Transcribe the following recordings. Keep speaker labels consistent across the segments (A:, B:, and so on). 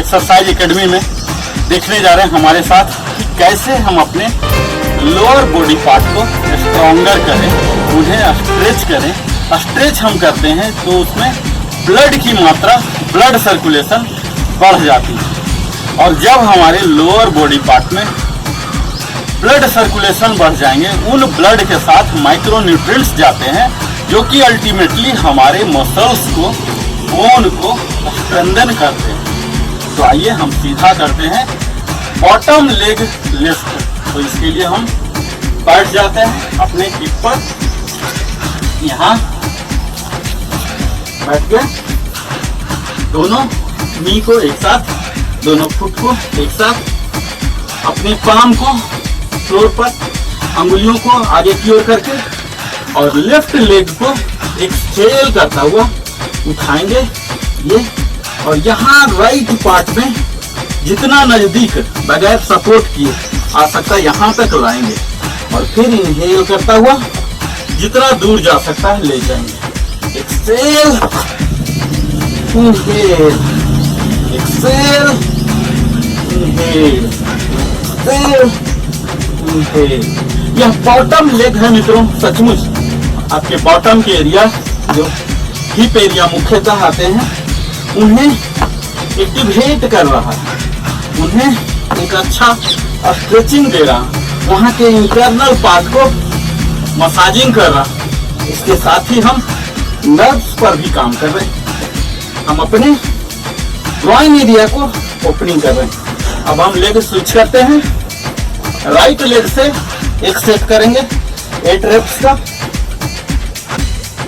A: Exercise academy में देखने जा रहे हैं हमारे साथ कि कैसे हम अपने लोअर बॉडी पार्ट को स्ट्रॉन्गर करें, उन्हें स्ट्रेच करें। स्ट्रेच हम करते हैं तो उसमें ब्लड की मात्रा, ब्लड सर्कुलेशन बढ़ जाती है और जब हमारे लोअर बॉडी पार्ट में ब्लड सर्कुलेशन बढ़ जाएंगे, उन ब्लड के साथ माइक्रो न्यूट्रिएंट्स जाते हैं जो कि अल्टीमेटली हमारे मसल्स को, बोन को स्ट्रेंथन करते हैं। तो आइए हम सीधा करते हैं बॉटम लेग लिफ्ट। तो इसके लिए हम बैठ जाते हैं अपने हिप पर, यहाँ बैठ के दोनों नी को एक साथ, दोनों फुट को एक साथ, अपने पाम को फ्लोर पर, अंगुलियों को आगे की ओर करके और लेफ्ट लेग को एक्सहेल करता हुआ उठाएंगे ये, और यहाँ राइट पार्ट में जितना नजदीक बगैर सपोर्ट किए आ सकता है यहाँ तक लाएंगे और फिर इनहेल करता हुआ जितना दूर जा सकता है ले जाएंगे। Exhale, inhale, exhale, inhale, exhale, inhale. यह बॉटम लेग है मित्रों। सचमुच आपके बॉटम के एरिया जो हिप एरिया मुख्यतः आते हैं उन्हें एक्टिवेट कर रहा है, उन्हें एक अच्छा स्ट्रेचिंग दे रहा, वहाँ के इंटरनल पार्ट को मसाजिंग कर रहा। इसके साथ ही हम नर्व्स पर भी काम कर रहे हैं, हम अपने ग्रॉइन एरिया को ओपनिंग कर रहे हैं। अब हम लेग स्विच करते हैं, राइट लेग से एक सेट करेंगे 8 रेप्स का,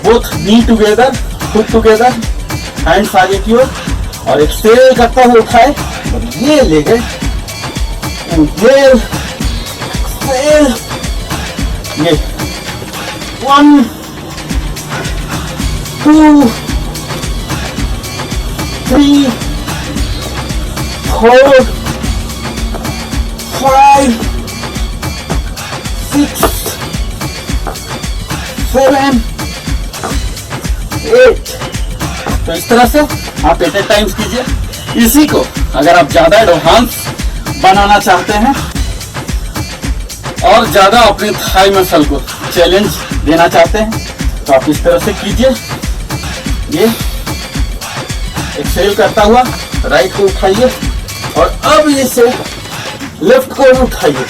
A: बोथ नी टुगेदर, फुट टुगेदर, हैंड्स आगे की ओर और एक्सहेल करता हुआ उठाए और ये ले गए। इनहेल, एक्सहेल, ये 1 2 3 4 5 6 7 8। तो इस तरह से आप 8 टाइम्स कीजिए। इसी को अगर आप ज्यादा एडवांस बनाना चाहते हैं और ज्यादा अपने थाई मसल को चैलेंज देना चाहते हैं तो आप इस तरह से कीजिए। ये एक्सहेल करता हुआ राइट को उठाइए और अब इसे लेफ्ट को उठाइए,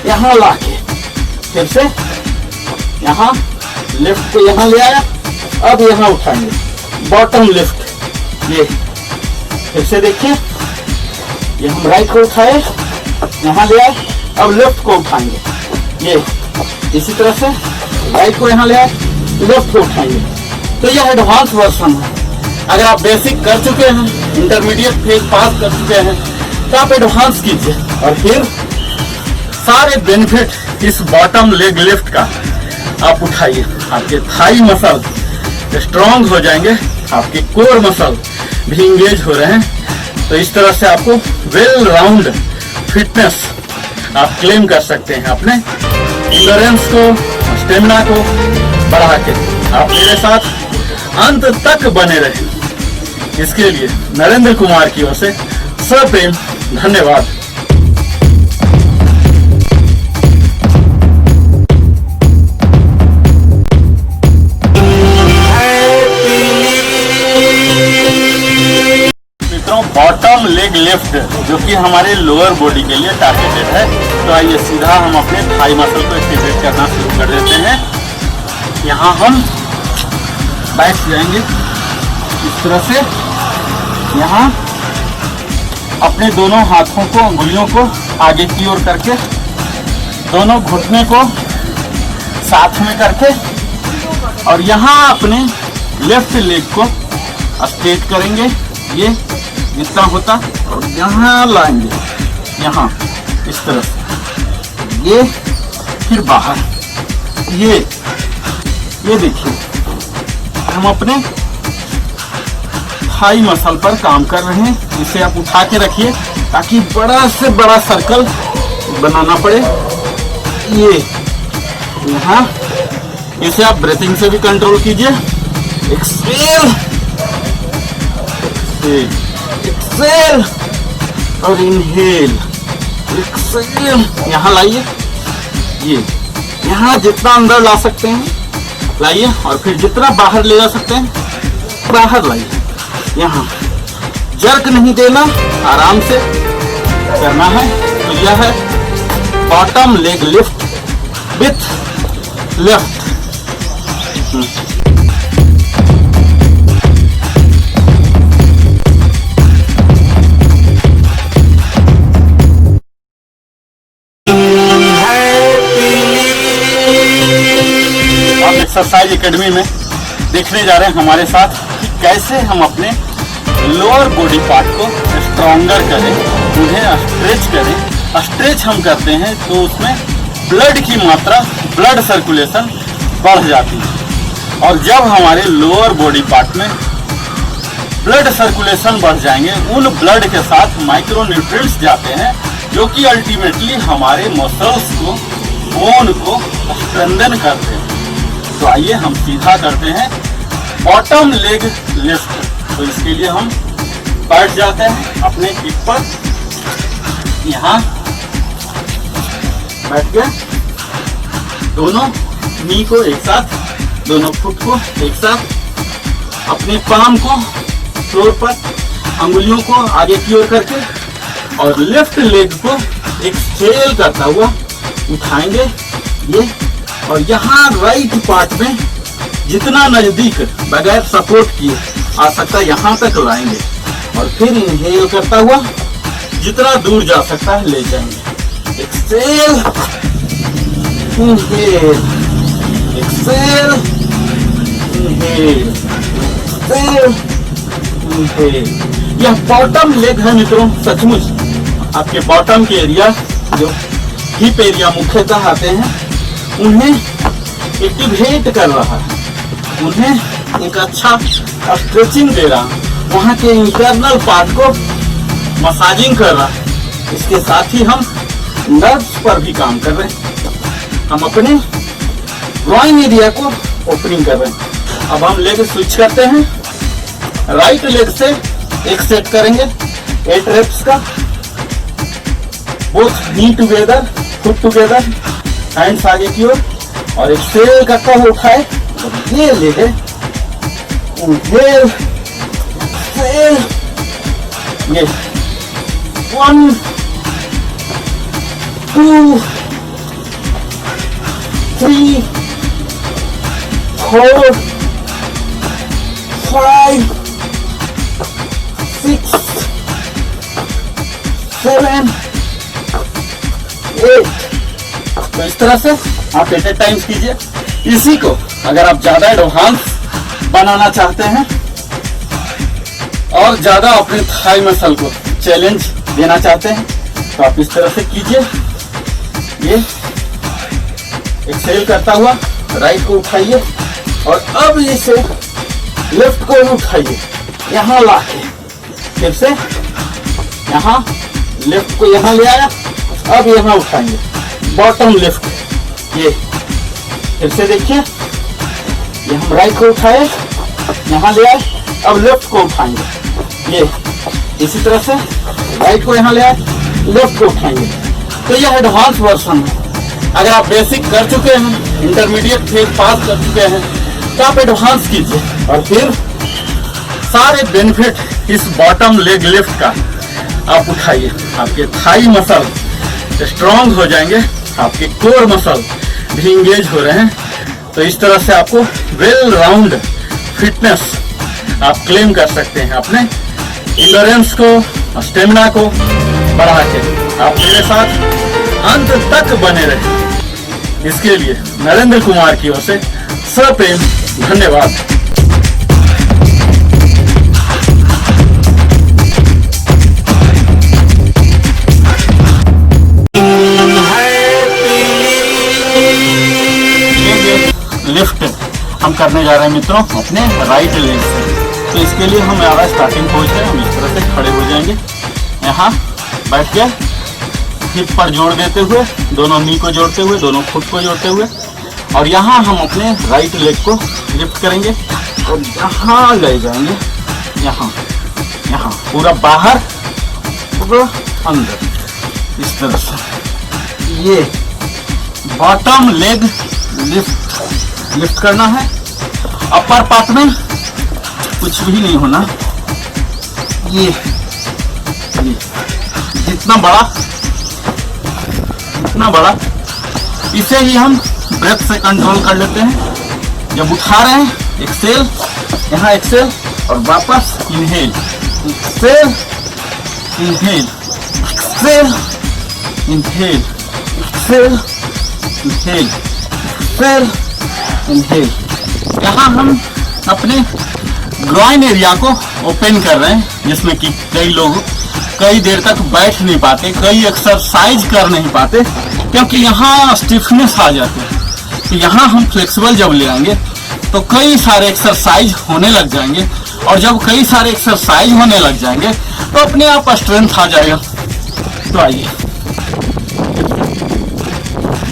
A: यहाँ लाके फिर से यहाँ लेफ्ट को यहाँ ले आया, अब यहाँ उठाएंगे बॉटम लिफ्ट। ये फिर से देखिए, ये हम राइट को उठाए, यहाँ ले आए, अब लेफ्ट को उठाएंगे। ये इसी तरह से राइट को यहाँ ले आए, लेफ्ट को उठाएंगे। तो यह एडवांस वर्जन है। अगर आप बेसिक कर चुके हैं, इंटरमीडिएट फेज पास कर चुके हैं तो आप एडवांस कीजिए और फिर सारे बेनिफिट इस बॉटम लेग लिफ्ट का आप उठाइए। आपके थाई मसल स्ट्रॉन्ग हो जाएंगे, आपके कोर मसल भी इंगेज हो रहे हैं। तो इस तरह से आपको वेल राउंड फिटनेस आप क्लेम कर सकते हैं, अपने इंड्योरेंस को, स्टेमिना को बढ़ा के। आप मेरे साथ अंत तक बने रहें, इसके लिए नरेंद्र कुमार की ओर से सप्रेम धन्यवाद। बॉटम लेग लिफ्ट जो कि हमारे लोअर बॉडी के लिए टारगेटेड है। तो आइए सीधा हम अपने थाई मसल को एक्टिवेट करना शुरू कर देते हैं। यहाँ हम बैठ जाएंगे इस तरह से, यहाँ अपने दोनों हाथों को, अंगुलियों को आगे की ओर करके, दोनों घुटने को साथ में करके और यहाँ अपने लेफ्ट लेग को स्ट्रेट करेंगे, ये जितना होता, और यहाँ लाएंगे, यहाँ इस तरह से, ये फिर बाहर, ये देखिए हम अपने थाई मसल पर काम कर रहे हैं। इसे आप उठा के रखिए ताकि बड़ा से बड़ा सर्कल बनाना पड़े। ये यहाँ इसे आप ब्रीथिंग से भी कंट्रोल कीजिए। एक्सहेल, एक्सहेल, और इनहेल, एक्सहेल। यहाँ लाइए, ये यहाँ जितना अंदर ला सकते हैं लाइए, और फिर जितना बाहर ले जा सकते हैं बाहर लाइए। यहाँ जर्क नहीं देना, आराम से करना है। तो यह है bottom leg lift with left. आप एक्सरसाइज एकेडमी में देखने जा रहे हैं हमारे साथ कि कैसे हम अपने लोअर बॉडी पार्ट को स्ट्रॉन्गर करें, उन्हें स्ट्रेच करें। स्ट्रेच हम करते हैं तो उसमें ब्लड की मात्रा, ब्लड सर्कुलेशन बढ़ जाती है। और जब हमारे लोअर बॉडी पार्ट में ब्लड सर्कुलेशन बढ़ जाएंगे, उन ब्लड के साथ माइक्रो न्यूट्रिएंट्स जाते हैं जो कि अल्टीमेटली हमारे मसल्स को, बोन को स्ट्रेंथन करते हैं। तो आइए हम सीधा करते हैं बॉटम लेग लिफ्ट। तो इसके लिए हम बैठ जाते हैं अपने हिप पर, यहाँ बैठ के दोनों नी को एक साथ, दोनों फुट को एक साथ, अपने पाम को फ्लोर पर, अंगुलियों को आगे की ओर करके और लेफ्ट लेग को एक्सहेल करता हुआ उठाएंगे ये। और यहाँ राइट पार्ट में जितना नजदीक बगैर सपोर्ट किए आ सकता है यहाँ तक लाएंगे, और फिर इनहेल करता हुआ जितना दूर जा सकता है ले जाएंगे। Exhale, inhale, exhale, inhale, exhale, inhale. यह बॉटम लेग है मित्रों। सचमुच आपके बॉटम के एरिया, जो हिप एरिया मुख्यतः आते हैं, उन्हें एक्टिवेट कर रहा है, उन्हें एक अच्छा स्ट्रेचिंग दे रहा, वहाँ के इंटरनल पार्ट को मसाजिंग कर रहा है। इसके साथ ही हम नर्व्स पर भी काम कर रहे हैं, हम अपने ग्रॉइन एरिया को ओपनिंग कर रहे हैं। अब हम लेग स्विच करते हैं, राइट लेग से एक सेट करेंगे 8 रेप्स का, बोथ नी टुगेदर, फुट टुगेदर, हैंड्स आगे की ओर, और एक्सहेल करता हुआ उठाए, ये ले गए, इनहेल, एक्सहेल, ये 1 2 3 4 5 6 7 8। तो इस तरह से आप 8 टाइम्स कीजिए। इसी को अगर आप ज्यादा एडवांस बनाना चाहते हैं और ज्यादा अपने थाई मसल को चैलेंज देना चाहते हैं, तो आप इस तरह से कीजिए। ये एक्सहेल करता हुआ राइट को उठाइए, और अब इसे लेफ्ट को उठाइए, यहाँ लाके फिर से यहाँ लेफ्ट को यहाँ ले आया, अब यहाँ उठाएंगे बॉटम लिफ्ट। ये फिर से देखिए, ये हम राइट को उठाए, यहाँ ले आए, अब लेफ्ट को उठाएंगे। ये इसी तरह से राइट को यहाँ ले आए, लेफ्ट को उठाएंगे। तो यह एडवांस वर्जन है। अगर आप बेसिक कर चुके हैं, इंटरमीडिएट फेज पास कर चुके हैं, तो आप एडवांस कीजिए, और फिर सारे बेनिफिट इस बॉटम लेग लिफ्ट का आप उठाइए। आपके थाई मसल स्ट्रांग हो जाएंगे, आपके कोर मसल भी इंगेज हो रहे हैं। तो इस तरह से आपको वेल राउंड फिटनेस आप क्लेम कर सकते हैं, अपने इंडोरेंस को, स्टेमिना को बढ़ा के। आप मेरे साथ अंत तक बने रहे, इसके लिए नरेंद्र कुमार की ओर से सप्रेम धन्यवाद। लिफ्ट हम करने जा रहे हैं मित्रों अपने राइट लेग से। तो इसके लिए हम हमारा स्टार्टिंग पोज है, हम इस तरह से खड़े हो जाएंगे, यहाँ बैठ के हिप पर जोड़ देते हुए, दोनों नी को जोड़ते हुए, दोनों फुट को जोड़ते हुए, और यहाँ हम अपने राइट लेग को लिफ्ट करेंगे और यहाँ ले जाएंगे, यहाँ यहाँ पूरा बाहर को अंदर इस तरह से ये बॉटम लेग लिफ्ट करना है। अपर पार्ट में कुछ भी नहीं होना। ये जितना बड़ा इसे ही हम ब्रेथ से कंट्रोल कर लेते हैं। जब उठा रहे हैं एक्सेल, यहाँ एक्सेल और वापस inhale, exhale inhale, exhale inhale, exhale inhale, exhale inhale. यहाँ हम अपने ग्रॉइन एरिया को ओपन कर रहे हैं, जिसमें कि कई लोग कई देर तक बैठ नहीं पाते, कई एक्सरसाइज कर नहीं पाते, क्योंकि यहाँ स्टिफनेस आ जाती है। तो यहाँ हम फ्लेक्सिबल जब ले आएंगे तो कई सारे एक्सरसाइज होने लग जाएंगे, और जब कई सारे एक्सरसाइज होने लग जाएंगे तो अपने आप स्ट्रेंथ आ जाएगा। तो आइए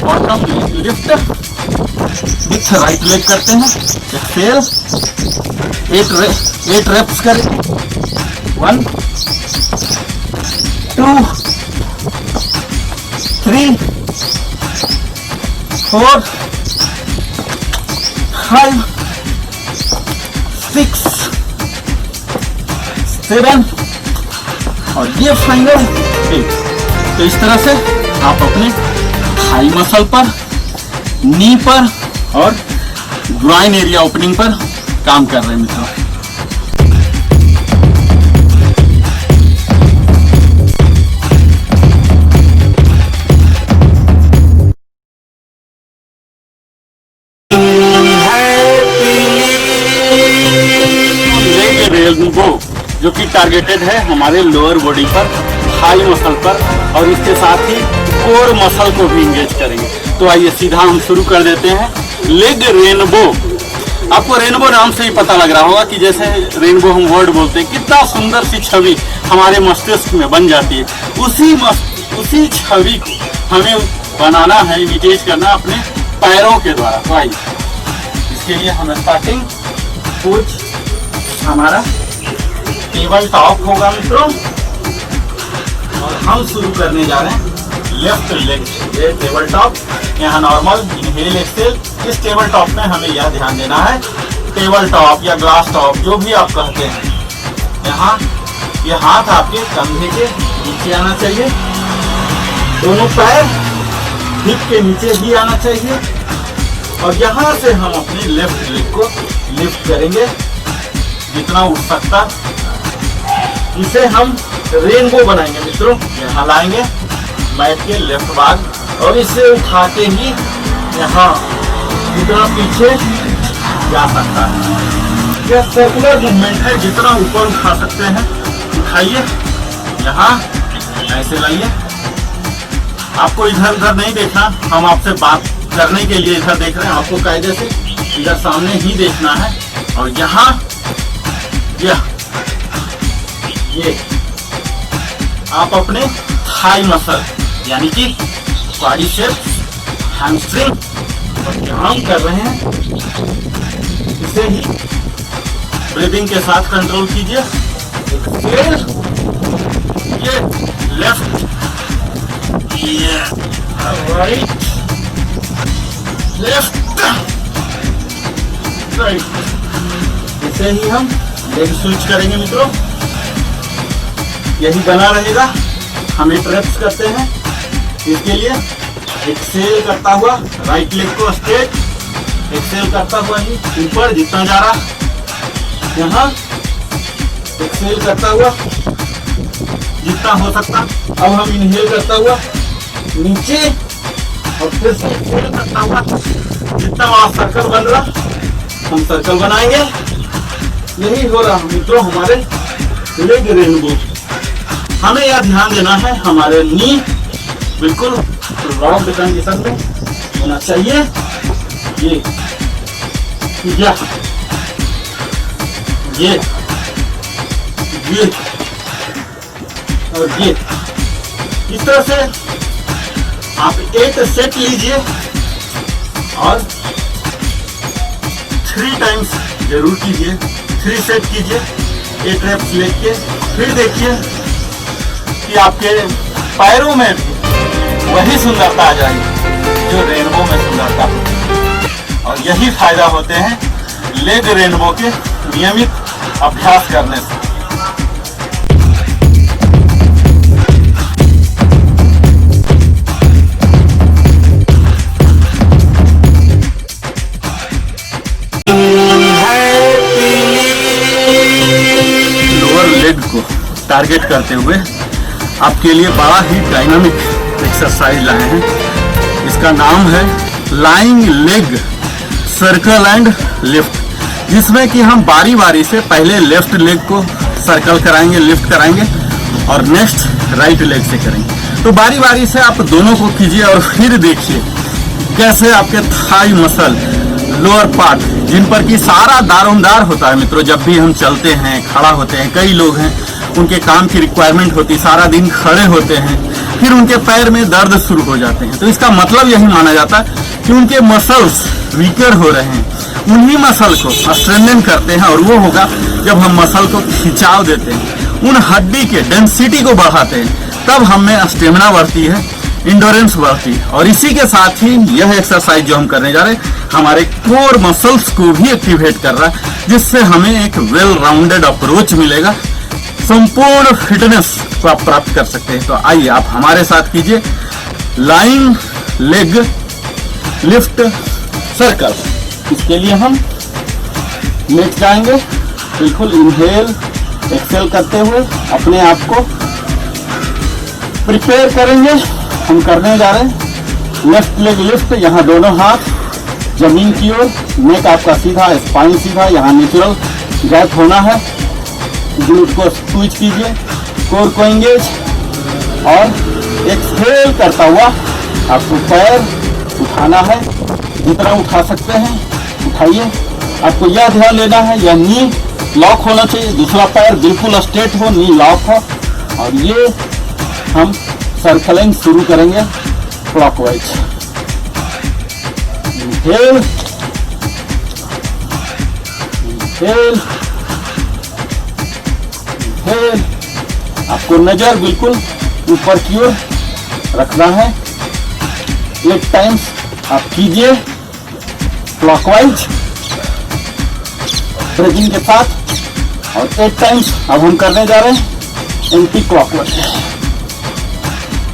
A: bottom lift with right leg करते हैं। एक्सेल 8 रेप्स करें। 1 2 3 4 5 6 7 और ये फाइनल 8। तो इस तरह से आप अपने थाई मसल पर, नी पर और ग्रॉइन एरिया ओपनिंग पर काम कर रहे हैं मित्रों। रेनबो जो कि टारगेटेड है हमारे लोअर बॉडी पर, थाई मसल पर, और इसके साथ ही कोर मसल को भी इंगेज करेंगे। तो आइए सीधा हम शुरू कर देते हैं लेग रेनबो। आपको रेनबो नाम से ही पता लग रहा होगा कि जैसे रेनबो हम वर्ड बोलते हैं, कितना सुंदर सी छवि हमारे मस्तिष्क में बन जाती है। उसी छवि को हमें बनाना है, इमिटेट करना अपने पैरों के द्वारा। तो आइए इसके लिए हम स्टार्टिंग कुछ हमारा टेबल टॉप होगा मित्रों, और हम शुरू करने जा रहे हैं लेफ्ट लेग। ये टेबल टॉप, यहाँ नॉर्मल इनहेल एक्सेल। इस टेबल टॉप में हमें यह ध्यान देना है, टेबल टॉप या ग्लास टॉप जो भी आप कहते हैं, यहाँ ये हाथ आपके कंधे के नीचे आना चाहिए, दोनों पैर हिप के नीचे ही आना चाहिए, और यहाँ से हम अपने लेफ्ट लेग को लिफ्ट करेंगे जितना उठ सकता। इसे हम रेनबो बनाएंगे मित्रों। यहाँ लाएंगे मैट के लेफ्ट भाग, और इसे उठा के ही यहाँ जितना पीछे जा सकता है। यह सर्कुलर मूवमेंट है, जितना ऊपर उठा सकते हैं उठाइए। यहाँ ऐसे लाइए। आपको इधर उधर नहीं देखना, हम आपसे बात करने के लिए इधर देख रहे हैं। आपको कायदे से इधर सामने ही देखना है। और यहाँ ये आप अपने थाई मसल यानी कि क्वाड्रिसेप्स, हैमस्ट्रिंग और काम कर रहे हैं, इसे ही ब्रीदिंग के साथ कंट्रोल कीजिए। एक्सेल, ये लेफ्ट, ये राइट, लेफ्ट, राइट। इसे ही हम लेग स्विच करेंगे मित्रों। यही बना रहेगा। हम 8 रेप्स करते हैं। इसके लिए एक्सेल करता हुआ राइट लेग को स्ट्रेट, एक्सेल करता हुआ ही ऊपर जितना जा रहा, यहाँ एक्सेल करता हुआ जितना हो सकता। अब हम इनहेल करता हुआ नीचे, और फिर से एक्सेल करता हुआ जितना वहां सर्कल बन रहा हम सर्कल बनाएंगे। यही हो रहा मित्रों हमारे लेग रेनबो। हमें यह ध्यान देना है हमारे नी बिल्कुल रॉक कंडीशन में होना चाहिए। ये और ये इस तरह से आप 8 सेट लीजिए और 3 टाइम्स जरूर कीजिए। 3 सेट कीजिए 8 रेप्स लेके, फिर देखिए कि आपके पैरों में भी वही सुंदरता आ जाएगी जो रेनबो में सुंदरता है। और यही फायदा होते हैं लेग रेनबो के नियमित अभ्यास करने से। लोअर लेग को टारगेट करते हुए आपके लिए बड़ा ही डायनामिक एक्सरसाइज लाए हैं। इसका नाम है lying leg circle and lift, जिसमें कि हम बारी बारी से पहले लेफ्ट लेग को सर्कल कराएंगे, लिफ्ट कराएंगे और नेक्स्ट राइट लेग से करेंगे। तो बारी बारी से आप दोनों को कीजिए और फिर देखिए कैसे आपके थाई मसल, लोअर पार्ट, जिन पर कि सारा दारोमदार होता है मित्रों। जब भी हम चलते हैं, खड़ा होते हैं, कई लोग हैं उनके काम की रिक्वायरमेंट होती है, सारा दिन खड़े होते हैं, फिर उनके पैर में दर्द शुरू हो जाते हैं। तो इसका मतलब यही माना जाता है कि उनके मसल्स वीकर हो रहे हैं। उन्हीं मसल को स्ट्रेंथन करते हैं और वो होगा जब हम मसल को खिंचाव देते हैं, उन हड्डी के डेंसिटी को बढ़ाते हैं, तब हमें स्टेमिना बढ़ती है, इंडोरेंस बढ़ती है। और इसी के साथ ही यह एक्सरसाइज जो हम करने जा रहे हैं हमारे कोर मसल्स को भी एक्टिवेट कर रहा है, जिससे हमें एक वेल राउंडेड अप्रोच मिलेगा, संपूर्ण फिटनेस को आप प्राप्त कर सकते हैं। तो आइए आप हमारे साथ कीजिए लाइंग लेग लिफ्ट सर्कल। इसके लिए हम लेट जाएंगे, बिल्कुल इनहेल एक्सेल करते हुए अपने आप को प्रिपेयर करेंगे। हम करने जा रहे हैं लेफ्ट लेग लिफ्ट। यहाँ दोनों हाथ जमीन की ओर, नेक आपका सीधा, स्पाइन सीधा, यहाँ नेचुरल गैप होना है। ग्लूट को स्क्वीज कीजिए, कोर को एंगेज और एक्सहेल करता हुआ आपको पैर उठाना है। जितना उठा सकते हैं उठाइए। आपको यह ध्यान लेना है यह नी लॉक होना चाहिए, दूसरा पैर बिल्कुल स्ट्रेट हो, नी लॉक हो। और ये हम सर्कलिंग शुरू करेंगे क्लॉकवाइज। Inhale, inhale, inhale. आपको नजर बिल्कुल ऊपर की ओर रखना है। 8 टाइम्स आप कीजिए क्लॉकवाइज ब्रेकिंग के साथ, और 8 टाइम्स अब हम करने जा रहे हैं एंटी क्लॉकवाइज।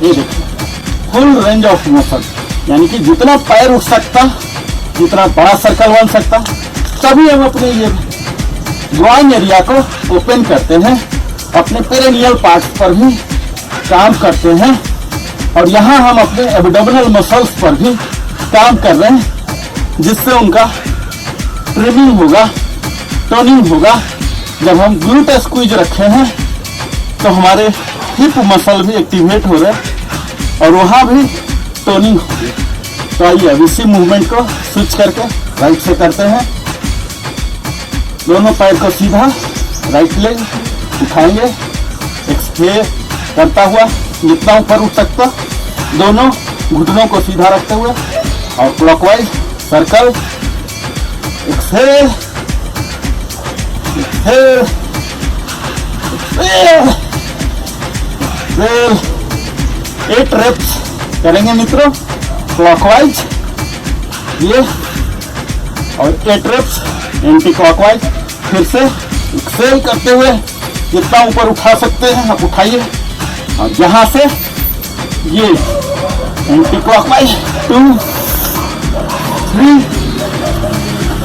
A: ये देखिए फुल रेंज ऑफ मोशन, यानी कि जितना पैर उठ सकता, जितना बड़ा सर्कल बन सकता, तभी हम अपने ये ग्रॉइन एरिया को ओपन करते हैं, अपने पेरिनियल पार्ट्स पर भी काम करते हैं। और यहाँ हम अपने एब्डोमिनल मसल्स पर भी काम कर रहे हैं, जिससे उनका ट्रिमिंग होगा, टोनिंग होगा। जब हम ग्लूट स्क्वीज रखे हैं तो हमारे हिप मसल भी एक्टिवेट हो रहे हैं और वहाँ भी टोनिंग होगी। तो आइए अब इसी मूवमेंट को स्विच करके राइट से करते हैं। दोनों पैर को सीधा राइट लेग उठाएंगे, एक्सहेल करता हुआ जितना ऊपर उठ सकता, दोनों घुटनों को सीधा रखते हुए और clockwise circle. Exhale, exhale, exhale, exhale. 8 reps करेंगे मित्रों क्लॉकवाइज ये, और 8 रेप्स एंटी क्लॉकवाइज। फिर से एक्सेल करते हुए जितना ऊपर उठा सकते हैं आप उठाइए, और यहाँ से ये एंटी क्लॉकवाइज 2, 3,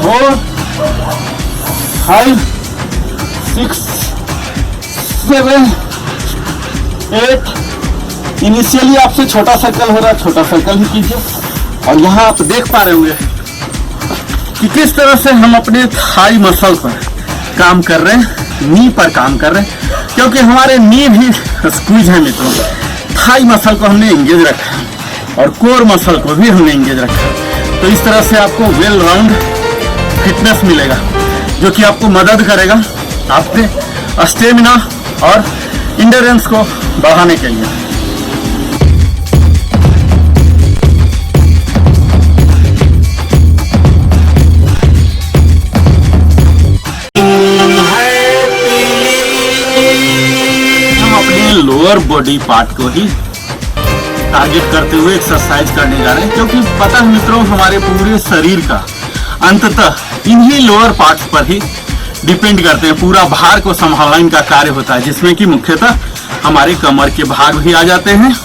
A: 4, 5, 6, 7, 8। इनिशियली आपसे छोटा सर्कल हो रहा है, छोटा सर्कल ही कीजिए। और यहाँ आप देख पा रहे होंगे कि किस तरह से हम अपने थाई मसल पर काम कर रहे हैं, नी पर काम कर रहे हैं, क्योंकि हमारे नी भी स्क्वीज है मित्रों। थाई मसल को हमने एंगेज रखा है और कोर मसल को भी हमने एंगेज रखा है। तो इस तरह से आपको वेल राउंड फिटनेस मिलेगा, जो कि आपको मदद करेगा आपके स्टेमिना और इंड्योरेंस को बढ़ाने के लिए। लोअर
B: लोअर बॉडी पार्ट को ही टारगेट करते हुए एक्सरसाइज करने जा रहे हैं, क्योंकि पता है मित्रों हमारे पूरे शरीर का अंततः इन्हीं लोअर पार्ट्स पर ही डिपेंड करते हैं। पूरा भार को संभालना इनका कार्य होता है, जिसमें कि मुख्यतः हमारे कमर के भाग भी आ जाते हैं,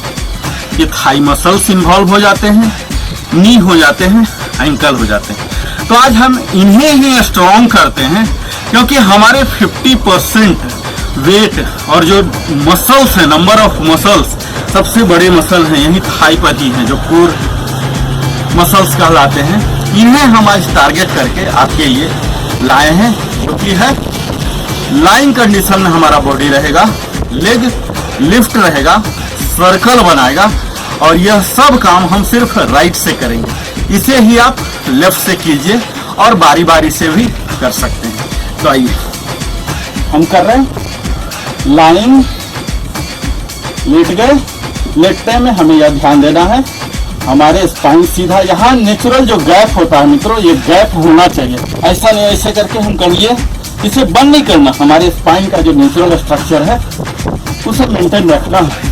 B: ये थाई मसल्स इन्वॉल्व हो जाते हैं, नी हो जाते हैं, एंकल हो जाते हैं। तो आज हम इन्हें ही स्ट्रॉन्ग करते हैं, क्योंकि हमारे 50% वेट और जो मसल्स हैं, नंबर ऑफ मसल्स, सबसे बड़े मसल हैं यही थाई पर ही हैं, जो कोर मसल्स कहलाते हैं। इन्हें हम आज टारगेट करके आपके लिए लाए हैं, जो कि है लाइन कंडीशन में हमारा बॉडी रहेगा, लेग लिफ्ट रहेगा, सर्कल बनाएगा, और यह सब काम हम सिर्फ राइट से करेंगे। इसे ही आप लेफ्ट से कीजिए और बारी बारी से भी कर सकते हैं। तो आइए हम कर रहे हैं लाइन, लेट गए। लेटने में हमें यह ध्यान देना है हमारे स्पाइन सीधा, यहाँ नेचुरल जो गैप होता है मित्रों, ये गैप होना चाहिए। ऐसा नहीं ऐसे करके हम करिए, इसे बंद नहीं करना। हमारे स्पाइन का जो नेचुरल स्ट्रक्चर है उसे मेंटेन रखना है।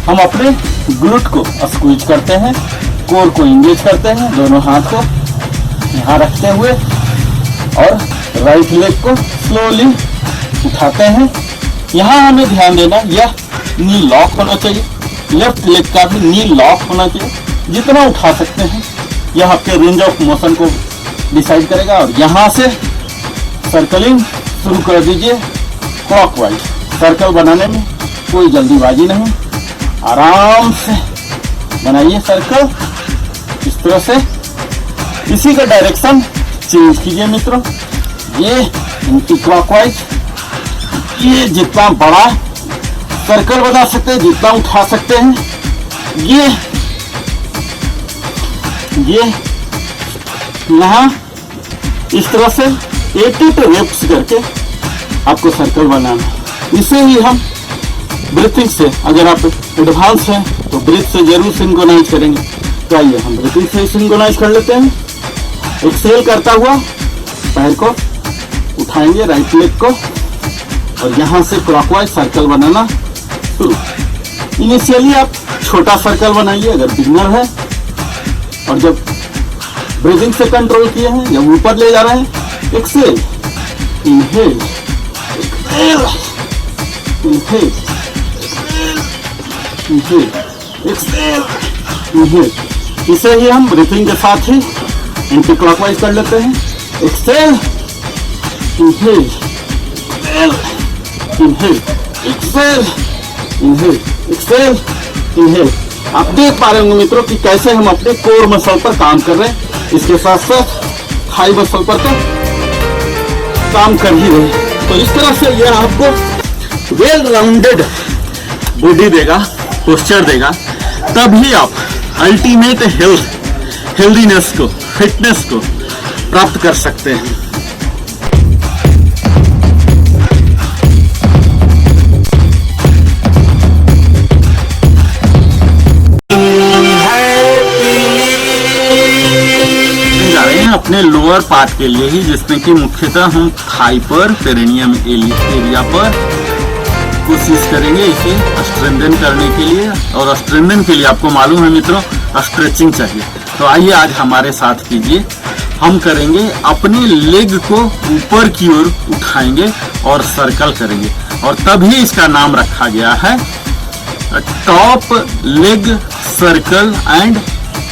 B: हम अपने ग्लूट को स्क्वीज करते हैं, कोर को इंगेज करते हैं, दोनों हाथ को यहाँ रखते हुए, और राइट लेग को स्लोली उठाते हैं। यहाँ हमें ध्यान देना, यह नी लॉक होना चाहिए, लेफ्ट लेग का भी नी लॉक होना चाहिए। जितना उठा सकते हैं यह आपके रेंज ऑफ मोशन को डिसाइड करेगा। और यहाँ से सर्कलिंग शुरू कर दीजिए क्लॉकवाइज। सर्कल बनाने में कोई जल्दीबाजी नहीं, आराम से बनाइए सर्कल इस तरह से। इसी का डायरेक्शन चेंज कीजिए मित्रों, ये एंटी क्लॉकवाइज। ये जितना बड़ा सर्कल बना सकते हैं, जितना उठा सकते हैं, ये यहाँ इस तरह से 80 रेप्स करके आपको सर्कल बनाना। इसे ही हम ब्रीथिंग से, अगर आप एडवांस हैं तो ब्रीथ से जरूर सिंक्रोनाइज करेंगे। तो आइए हम ब्रीथिंग से सिंक्रोनाइज कर लेते हैं। एक्सेल करता हुआ पैर को उठाएंगे, राइट लेग को, और यहाँ से क्लॉकवाइज सर्कल बनाना शुरू। इनिशियली आप छोटा सर्कल बनाइए अगर बिगनर है, और जब ब्रीदिंग से कंट्रोल किए हैं, जब ऊपर ले जा रहे हैं, exhale, inhale, exhale, inhale, inhale, exhale, inhale. इसे ही हम ब्रीथिंग के साथ ही एंटी क्लॉकवाइज कर लेते हैं। Exhale, inhale, exhale, inhale, exhale, inhale, exhale, inhale. आप देख पा रहे होंगे मित्रों कि कैसे हम अपने कोर मसल पर काम कर रहे हैं। इसके साथ साथ थाई मसल पर तो काम कर ही रहे हैं। तो इस तरह से यह आपको वेल राउंडेड बॉडी देगा, पोस्चर देगा, तभी आप अल्टीमेट हेल्दीनेस को, फिटनेस को प्राप्त कर सकते हैं। अपने लोअर पार्ट के लिए ही, जिसमें कि मुख्यतः हम थाई पर, पेरिनियम एरिया पर कोशिश करेंगे इसे स्ट्रेंथन करने के लिए। और स्ट्रेंथन के लिए आपको मालूम है मित्रों, स्ट्रेचिंग चाहिए। तो आइए आज हमारे साथ कीजिए। हम करेंगे अपने लेग को ऊपर की ओर उठाएंगे और सर्कल करेंगे, और तभी इसका नाम रखा गया है top leg circle and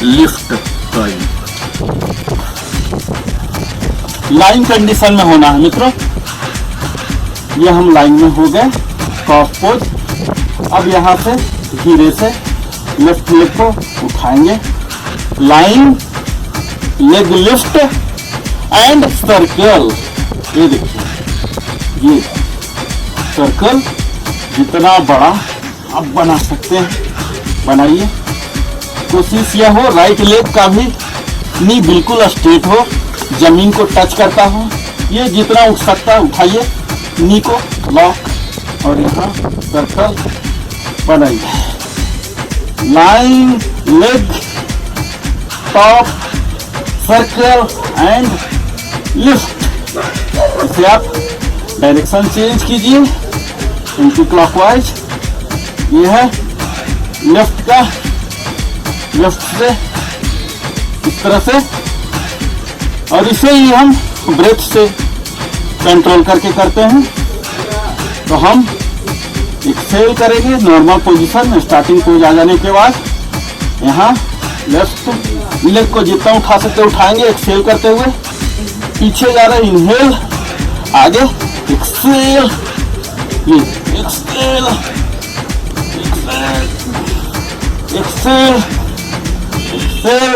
B: lift. तो लाइन कंडीशन में होना है मित्रों। ये हम लाइन में हो गए, क्रॉस पोज। अब यहाँ से धीरे से लेफ्ट लेग को उठाएंगे, line, leg lift and circle. ये देखिए, ये सर्कल जितना बड़ा आप बना सकते हैं बनाइए। कोशिश यह हो राइट लेग का भी नी बिल्कुल स्ट्रेट हो, जमीन को टच करता हो। ये जितना उठ सकता है उठाइए, नी को लॉक, और यहाँ सर्कल बनाइए। Line, leg, top, circle and lift. इसे आप डायरेक्शन चेंज कीजिए, एंटी क्लॉकवाइज,
A: ये है लेफ्ट का, लेफ्ट से इस तरह से, और इसे ही हम ब्रेथ से कंट्रोल करके करते हैं। तो हम एक्सेल करेंगे नॉर्मल पोजीशन, स्टार्टिंग पोज आ जाने के बाद यहाँ लेफ्ट लेग को जितना उठा सकते उठाएंगे एक्सेल करते हुए, पीछे जा रहे इनहेल, आगे एक्सेल, ये exhale exhale exhale,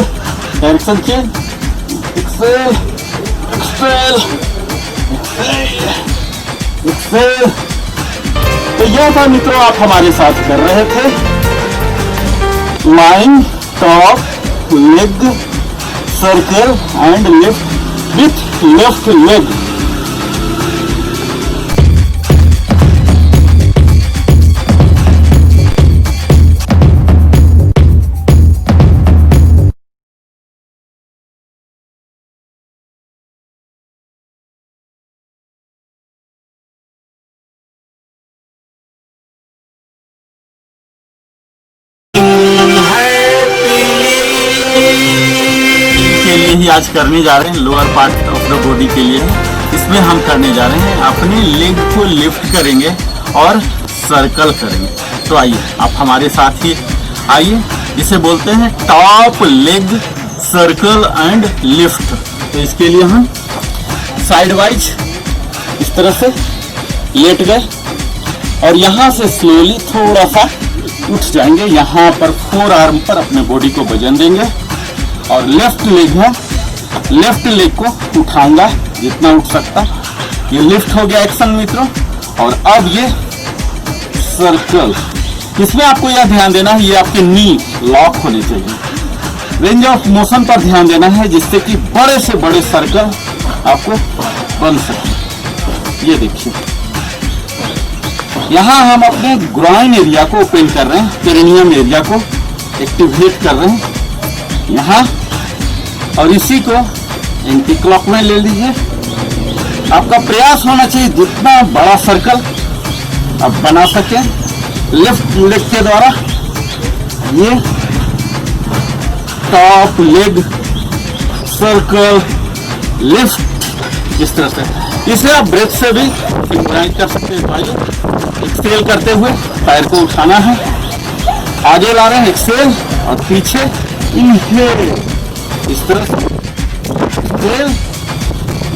A: direction change, exhale exhale exhale. तो यह था मित्रों आप हमारे साथ कर रहे थे line, top, leg, circle and lift with left leg.
B: ही आज करने जा रहे हैं, lower part of the body के लिए है। इसमें हम करने जा रहे हैं अपने लेग को लिफ्ट करेंगे और सर्कल करेंगे। तो आइए आप हमारे साथ ही आइए, इसे बोलते हैं top leg circle and lift. तो इसके लिए हम साइड वाइज इस तरह से लेट गए और यहाँ से स्लोली थोड़ा सा उठ जाएंगे, यहाँ पर फोर आर्म पर अपने बॉडी को वजन देंगे और लेफ्ट लेग है, लेफ्ट लेग को उठाऊंगा जितना उठ सकता। ये लिफ्ट हो गया एक्शन मित्रों। और अब ये सर्कल, इसमें आपको यह ध्यान देना है ये आपके नी लॉक होने चाहिए। रेंज ऑफ मोशन पर ध्यान देना है जिससे कि बड़े से बड़े सर्कल आपको बन सके। ये देखिए यहाँ हम अपने ग्राइन एरिया को ओपन कर रहे हैं, पेरिनियम एरिया को एक्टिवेट कर रहे हैं यहाँ, और इसी को एंटी क्लॉक में ले लीजिए। आपका प्रयास होना चाहिए जितना बड़ा सर्कल आप बना सके लेफ्ट लेग के द्वारा। ये टॉप लेग सर्कल लिफ्ट इस तरह से, इसे आप ब्रेथ से भी सिंक्रोनाइज कर सकते हैं। भाई एक्सेल करते हुए पैर को उठाना है, आगे ला रहे हैं एक्सेल और पीछे इनहेल, इस तरह से एक्सेल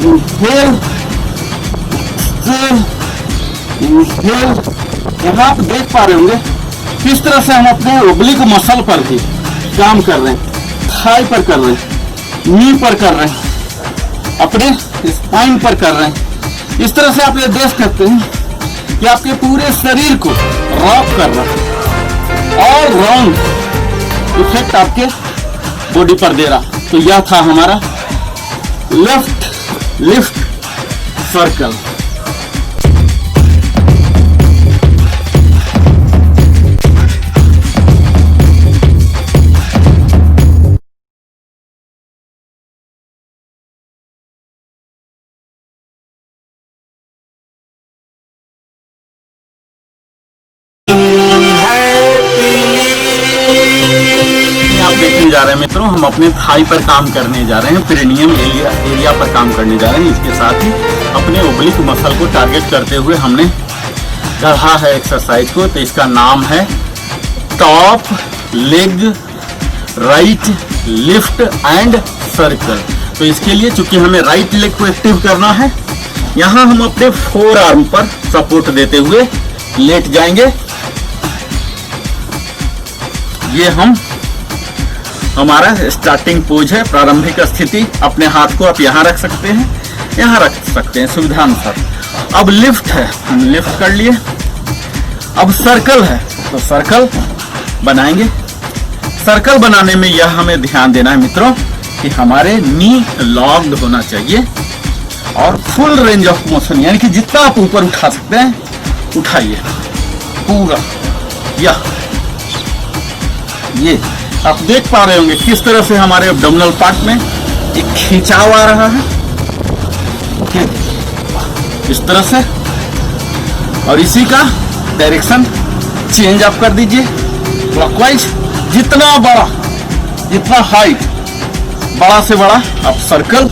B: इनहेल एक्सेल इनहेल। यहाँ आप देख पा रहे होंगे किस तरह से हम अपने ओब्लिक मसल पर भी काम कर रहे हैं, थाई पर कर रहे हैं, नी पर कर रहे हैं, अपने स्पाइन पर कर रहे हैं। इस तरह से आप ये देख सकते हैं कि आपके पूरे शरीर को रॉक कर रहा है और राउंड इफेक्ट आपके बॉडी पर दे रहा। तो यह था हमारा लेफ्ट लिफ्ट सर्कल। जा रहे हैं मित्रों, हम अपने थाई पर काम करने जा रहे हैं, पेरिनियम एरिया पर काम करने जा रहे हैं। इसके साथ ही अपने ओब्लिक मसल को टारगेट करते हुए हमने गढ़ा है एक्सरसाइज को। तो इसका नाम है top leg right lift and circle. तो इसके लिए चूंकि हमें राइट लेग को एक्टिव करना है, यहाँ हम अपने फोर आर्म पर सपोर्ट देते हुए लेट जाएंगे। ये हमारा स्टार्टिंग पोज है, प्रारंभिक स्थिति। अपने हाथ को आप यहाँ रख सकते हैं, यहाँ रख सकते हैं सुविधानुसार। अब लिफ्ट है, हम लिफ्ट कर लिए। अब सर्कल है, तो सर्कल बनाएंगे। सर्कल बनाने में यह हमें ध्यान देना है मित्रों कि हमारे नी लॉक्ड होना चाहिए और फुल रेंज ऑफ मोशन, यानी कि जितना आप ऊपर उठा सकते हैं उठाइए पूरा। ये आप देख पा रहे होंगे किस तरह से हमारे एब्डोमिनल पार्ट में एक खिंचाव आ रहा है, इस तरह से। और इसी का डायरेक्शन चेंज आप कर दीजिए क्लॉकवाइज। जितना बड़ा, जितना हाइट, बड़ा से बड़ा आप सर्कल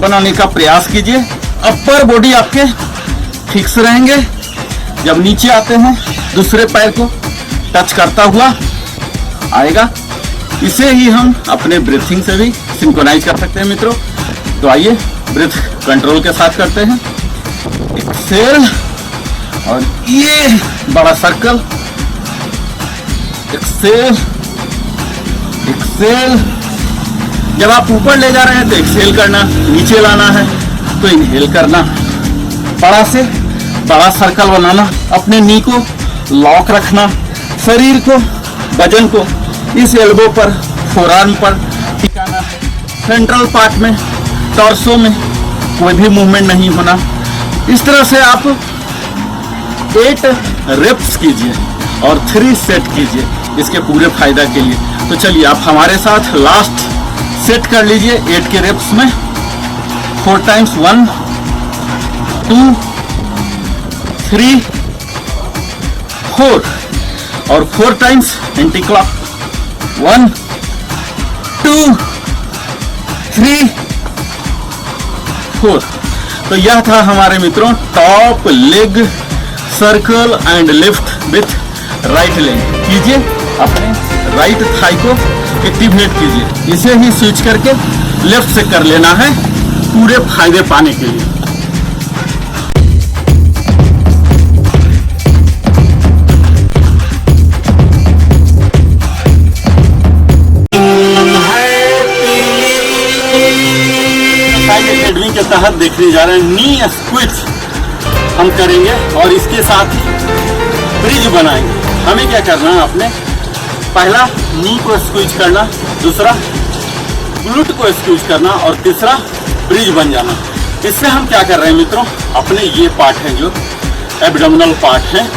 B: बनाने का प्रयास कीजिए। अपर बॉडी आपके फिक्स रहेंगे। जब नीचे आते हैं दूसरे पैर को टच करता हुआ आएगा। इसे ही हम अपने ब्रीथिंग से भी सिंक्रोनाइज कर सकते हैं मित्रों। तो आइए ब्रीथ कंट्रोल के साथ करते हैं। एक्सेल और ये बड़ा सर्कल, एक्सेल एक्सेल। जब आप ऊपर ले जा रहे हैं तो एक्सेल करना, नीचे लाना है तो इनहेल करना। बड़ा से बड़ा सर्कल बनाना, अपने नी को लॉक रखना, शरीर को, वजन को इस एल्बो पर, फोरआर्म पर टिकाना है। सेंट्रल पार्ट में, टॉर्सो में कोई भी मूवमेंट नहीं होना। इस तरह से आप 8 रेप्स कीजिए और 3 सेट कीजिए इसके पूरे फायदा के लिए। तो चलिए आप हमारे साथ लास्ट सेट कर लीजिए 8 के रेप्स में। 4 टाइम्स 1 2 3 4 और 4 टाइम्स एंटी क्लॉक 1 2 3 4। तो यह था हमारे मित्रों top leg circle and lift with right leg. कीजिए, अपने राइट थाई को एक्टिवेट कीजिए। इसे ही स्विच करके लेफ्ट से कर लेना है पूरे फायदे पाने के लिए। के तहत देखने जा रहे हैं नी स्क्विच हम करेंगे और इसके साथ ब्रिज बनाएंगे। हमें क्या करना है, अपने पहला नी को स्क्विच करना, दूसरा ग्लूट को स्क्विच करना और तीसरा ब्रिज बन जाना। इससे हम क्या कर रहे हैं मित्रों, अपने ये पार्ट है जो एब्डोमिनल पार्ट है,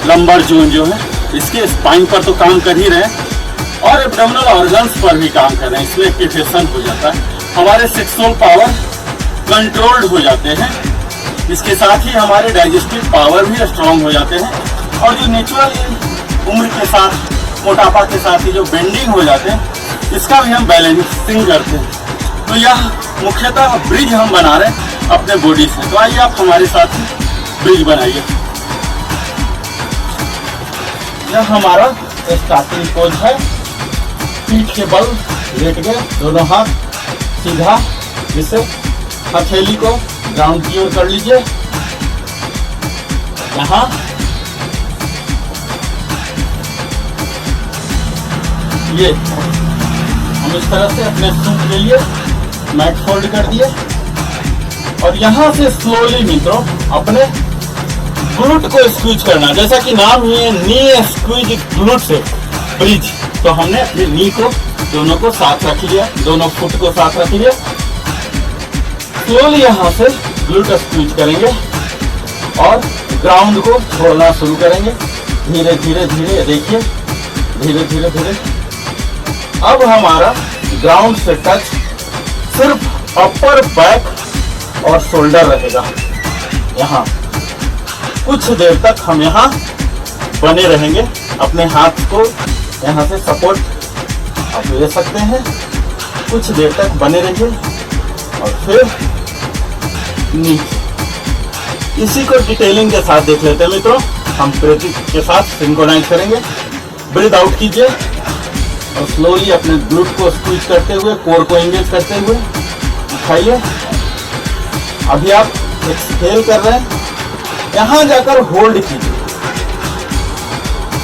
B: लंबर जोन जो है, इसके स्पाइन पर तो काम कर ही रहे हैं और एब्डोमिनल ऑर्गन्स पर भी काम कर रहे हैं। इसमें एक्टिवेशन हो जाता है, हमारे सेक्सुअल पावर कंट्रोल्ड हो जाते हैं। इसके साथ ही हमारे डाइजेस्टिव पावर भी स्ट्रांग हो जाते हैं और जो नेचुरल उम्र के साथ, मोटापा के साथ ही जो बेंडिंग हो जाते हैं, इसका भी हम बैलेंसिंग करते हैं। तो यह मुख्यतः ब्रिज हम बना रहे हैं अपने बॉडी से। तो आइए आप हमारे साथ ब्रिज बनाइए। यह हमारा स्टार्टिंग पोज है। पीठ के बल लेट गए, दोनों हाथ सीधा, जिससे हथेली को ग्राउंड की ओर कर लीजिए। यहाँ ये हम इस तरह से अपने सूट के लिए मैट फोल्ड कर दिए और यहाँ से स्लोली मित्रों अपने ग्लूट को स्क्वीज करना। जैसा कि नाम ही है, नी स्क्वीज ग्लूट से ब्रिज। तो हमने अपने नी को, दोनों को साथ रख लिया, दोनों फुट को साथ रख लिया। स्लोली यहाँ से ग्लूट स्क्वीज करेंगे और ग्राउंड को छोड़ना शुरू करेंगे। धीरे धीरे धीरे, देखिए धीरे धीरे धीरे। अब हमारा ग्राउंड से टच सिर्फ अपर बैक और शोल्डर रहेगा। यहाँ कुछ देर तक हम यहाँ बने रहेंगे। अपने हाथ को यहाँ से सपोर्ट आप ले सकते हैं। कुछ देर तक बने रहिए और फिर नीचे। इसी को डिटेलिंग के साथ देख लेते हैं मित्रों। हम ब्रीथिंग के साथ सिंक्रोनाइज करेंगे। ब्रीथ आउट कीजिए और स्लोली अपने ग्लूट को स्क्वीज करते हुए, कोर को एंगेज करते हुए उठाइए। अभी आप एक्सहेल कर रहे हैं, यहाँ जाकर होल्ड कीजिए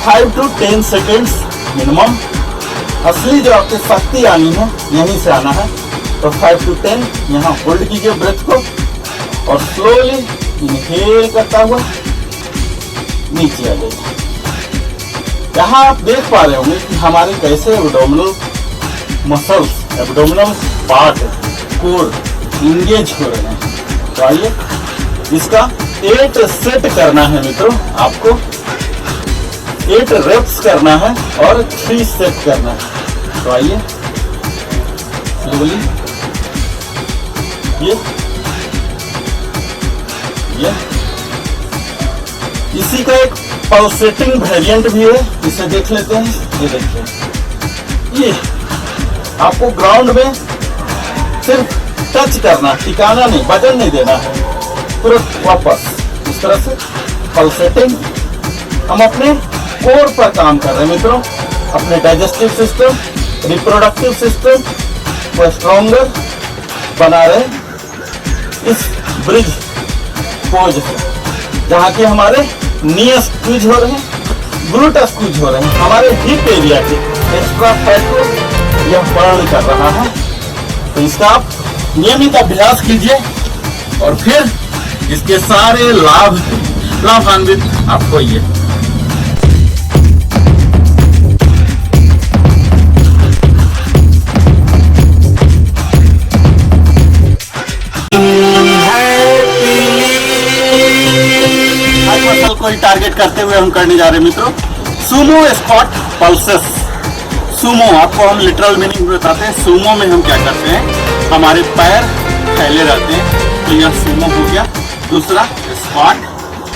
B: 5 to 10 सेकेंड्स मिनिमम। असली जो आपकी शक्ति आनी है यहीं से आना है। तो 5 to 10 यहाँ होल्ड कीजिए ब्रेथ को और स्लोली इनहेल करता हुआ नीचे आ जाइए। यहाँ आप देख पा रहे होंगे कि हमारे कैसे abdominal muscles, abdominal part, core engage हो रहे हैं। तो आइए इसका 8 सेट करना है मित्रों। आपको 8 रेप्स करना है और 3 सेट करना है। तो आइए स्लोली ये इसी का एक
A: पल्सेटिंग वेरिएंट भी है, इसे देख लेते हैं। ये देखिए, ये आपको ग्राउंड में सिर्फ टच करना, टिकाना नहीं, वजन नहीं देना है, तुरंत वापस इस तरह से पल्सेटिंग। हम अपने कोर पर काम कर रहे हैं मित्रों, अपने डाइजेस्टिव सिस्टम, रिप्रोडक्टिव सिस्टम को स्ट्रॉन्गर बना रहे इस ब्रिज पोज से, जहाँ के हमारे नी स्क्वीज हो रहे हैं, ग्लूट स्क्वीज हो रहे हैं, हमारे हिप एरिया के एक्स्ट्रा फैट को यह बर्न कर रहा है। तो इसका आप नियमित अभ्यास कीजिए और फिर इसके सारे लाभान्वित आपको ये मसल को ही टारगेट करते हुए हम करने जा रहे हैं मित्रों, सुमो स्क्वाट पल्सेस। सुमो आपको हम लिटरल मीनिंग बताते हैं। सुमो में हम क्या करते हैं, हमारे पैर फैले रहते हैं, तो यह सुमो हो गया। दूसरा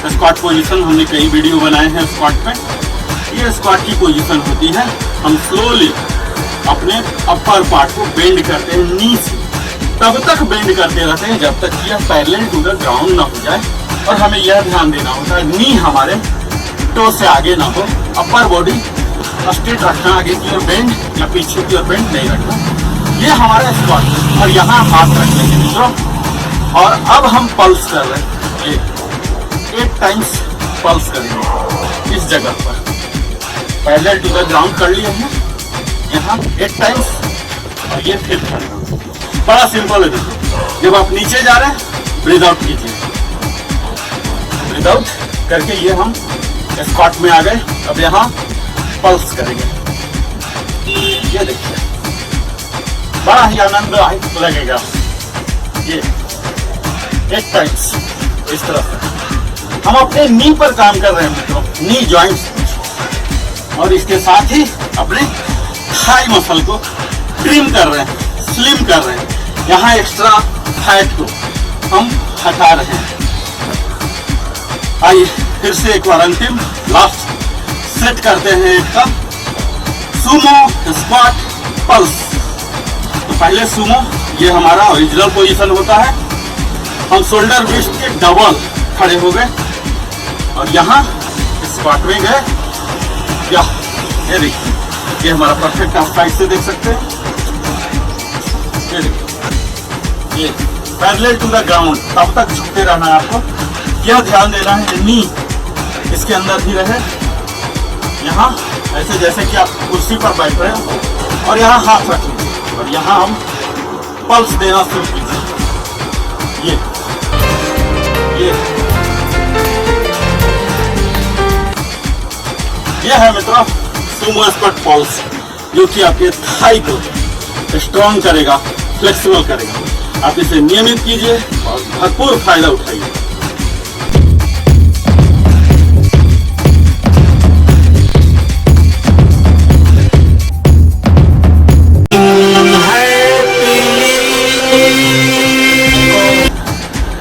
A: स्क्वाट पोजीशन, हमने कई वीडियो बनाए हैं स्क्वाट पे। ये स्क्वाट की पोजीशन होती है, हम स्लोली अपने अपर पार्ट को बेंड करते हैं, नी से तब तक बेंड करते रहते हैं जब तक यह पैरेलल टू द ग्राउंड ना हो जाए। और हमें यह ध्यान देना होता है, नी हमारे टो से आगे ना हो, अपर बॉडी स्ट्रेट रखना, आगे की ओर बेंड या पीछे की ओर बेंड नहीं रखना। ये हमारा स्क्वाट। और यहाँ हाथ रख लेंगे मित्रों, और अब हम पल्स कर रहे हैं। 8 टाइम्स पल्स करेंगे इस जगह पर, पैरेलल टू द ग्राउंड कर लिए हैं, यहाँ 8 टाइम्स, और ये फिर करेंगे। बड़ा सिंपल है देखो, जब आप नीचे जा रहे हैं ब्रीथ आउट कीजिए, ब्रीथ आउट करके ये हम स्क्वाट में आ गए। अब यहाँ पल्स करेंगे, ये देखिए बड़ा ही आनंद लगेगा। ये 8 टाइम्स इस तरह से हम अपने नी पर काम कर रहे हैं मित्रों, नी जॉइंट्स, और इसके साथ ही अपने थाई मसल को ट्रिम कर रहे हैं, स्लिम कर रहे हैं। यहाँ एक्स्ट्रा फैट को हम हटा रहे हैं। आइए फिर से एक बार अंतिम लास्ट सेट करते हैं एक का सुमो स्क्वाट पल्स। तो पहले सुमो, ये हमारा ओरिजिनल पोजीशन होता है, हम शोल्डर वेस्ट के डबल खड़े हो गए और यहाँ स्क्वाट में गए। ये देखिए, ये हमारा परफेक्ट आप साइड से देख सकते हैं। ये देखिए, ये पैरेलल टू द ग्राउंड, तब तक झुकते रहना है आपको। यह ध्यान देना है नी इसके अंदर भी रहे, यहाँ ऐसे जैसे कि आप कुर्सी पर बैठ रहे हो, और यहाँ हाथ रख लीजिए और यहाँ हम पल्स देना शुरू कीजिए। ये है मित्रों सुमो स्क्वाट पल्स, जो कि आपके थाई को स्ट्रॉन्ग करेगा, फ्लेक्सिबल करेगा। आप इसे नियमित कीजिए और भरपूर फायदा उठाइए।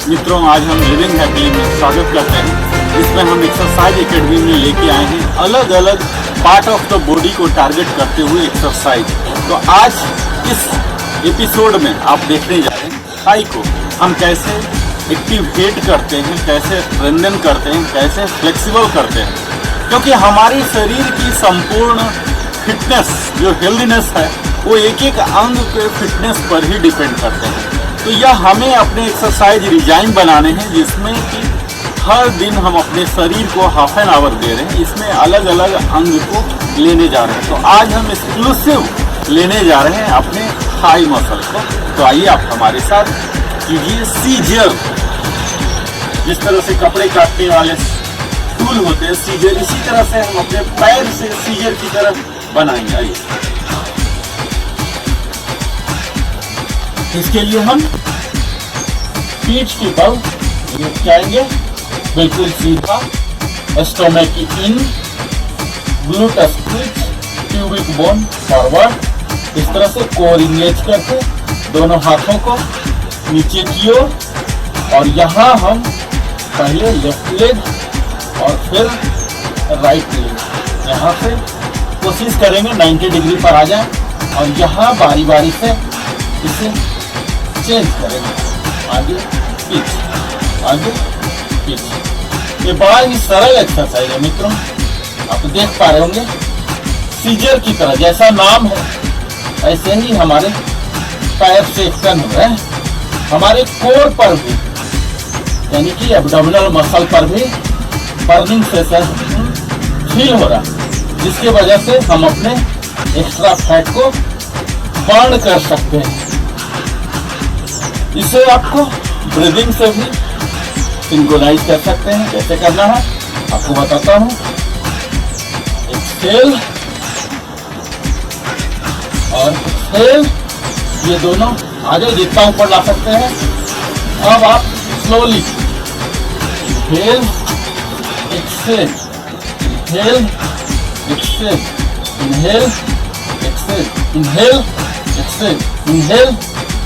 A: मित्रों, आज हम लिविंग हैप्पीली में स्वागत करते हैं। इसमें हम एक्सरसाइज एकेडमी में लेके आए हैं अलग अलग पार्ट ऑफ द बॉडी को टारगेट करते हुए एक्सरसाइज। तो आज इस एपिसोड में आप देखने जा रहे हैं थाई को हम कैसे एक्टिवेट करते हैं, कैसे स्ट्रेंथन करते हैं, कैसे फ्लेक्सिबल करते हैं। क्योंकि हमारे शरीर की संपूर्ण फिटनेस, जो हेल्दीनेस है, वो एक एक अंग के फिटनेस पर ही डिपेंड करते हैं। तो यह हमें अपने एक्सरसाइज डिजाइन बनाने हैं, जिसमें कि हर दिन हम अपने शरीर को हाफ एन आवर दे रहे हैं, इसमें अलग अलग अंग को लेने जा रहे हैं। तो आज हम एक्सक्लूसिव लेने जा रहे हैं अपने थाई मसल को। तो आइए आप हमारे साथ कीजिए सीजर। जिस तरह से कपड़े काटने वाले टूल होते हैं सीजर, इसी तरह से हम अपने पैर से सीजर की तरह बनाएंगे। आइए, इसके लिए हम पीठ की बल जाएंगे बिल्कुल सीधा, स्टोमक की in, glutes squeeze, pubic bone forward. इस तरह से कोर इंगेज करके दोनों हाथों को नीचे की ओर, और यहाँ हम पहले लेफ्ट लेग और फिर राइट लेग। यहाँ से कोशिश करेंगे 90 डिग्री पर आ जाए और यहाँ बारी बारी से इसे चेंज करेंगे, आगे पीछे, आगे पीछे। ये बड़ा ही सरल एक्सरसाइज है मित्रों, आप देख पा रहे होंगे सीजर की तरह, जैसा नाम है ऐसे ही हमारे पैर से एक्शन हो रहा है, हमारे कोर पर भी यानी कि एब्डोमिनल मसल पर भी बर्निंग सेंसेशन फील हो रहा है, जिसकी वजह से हम अपने एक्स्ट्रा फैट को बर्न कर सकते हैं। इसे आपको ब्रीदिंग से भी सिंक्रोनाइज कर सकते हैं। कैसे करना है आपको बताता हूँ। एक्सहेल और एक्सहेल, ये दोनों आगे जितना ऊपर ला सकते हैं। अब आप slowly inhale exhale, inhale exhale, inhale exhale, inhale exhale, inhale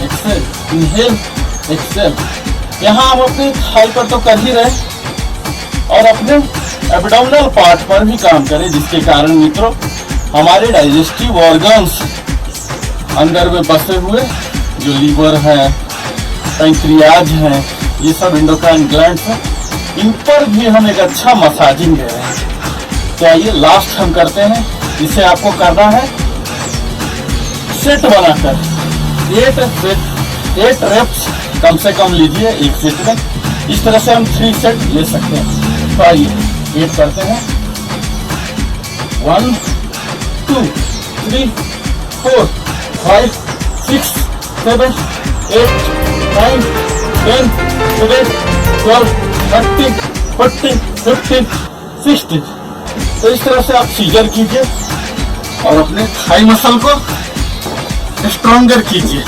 A: exhale, inhale exhale. यहाँ हम अपने थाई पर तो कर ही रहे और अपने एब्डोमिनल पार्ट पर भी काम करें, जिसके कारण मित्रों हमारे डाइजेस्टिव ऑर्गन्स अंदर में बसे हुए जो लीवर है, पैंक्रियाज है, ये सब एंडोक्राइन ग्लैंड्स हैं, इन पर भी हम एक अच्छा मसाजिंग दे रहे हैं। तो आइए लास्ट हम करते हैं। इसे आपको करना है सेट बनाकर 8 रेप्स कम से कम लीजिए एक सेट में। इस तरह से हम 3 सेट ले सकते हैं। तो आइए 8 करते हैं। 1 2 3 4 5 6 7 8 9 10 11 12 13 14 15 16। तो इस तरह से आप सीजर कीजिए और अपने थाई मसल को स्ट्रॉन्गर कीजिए।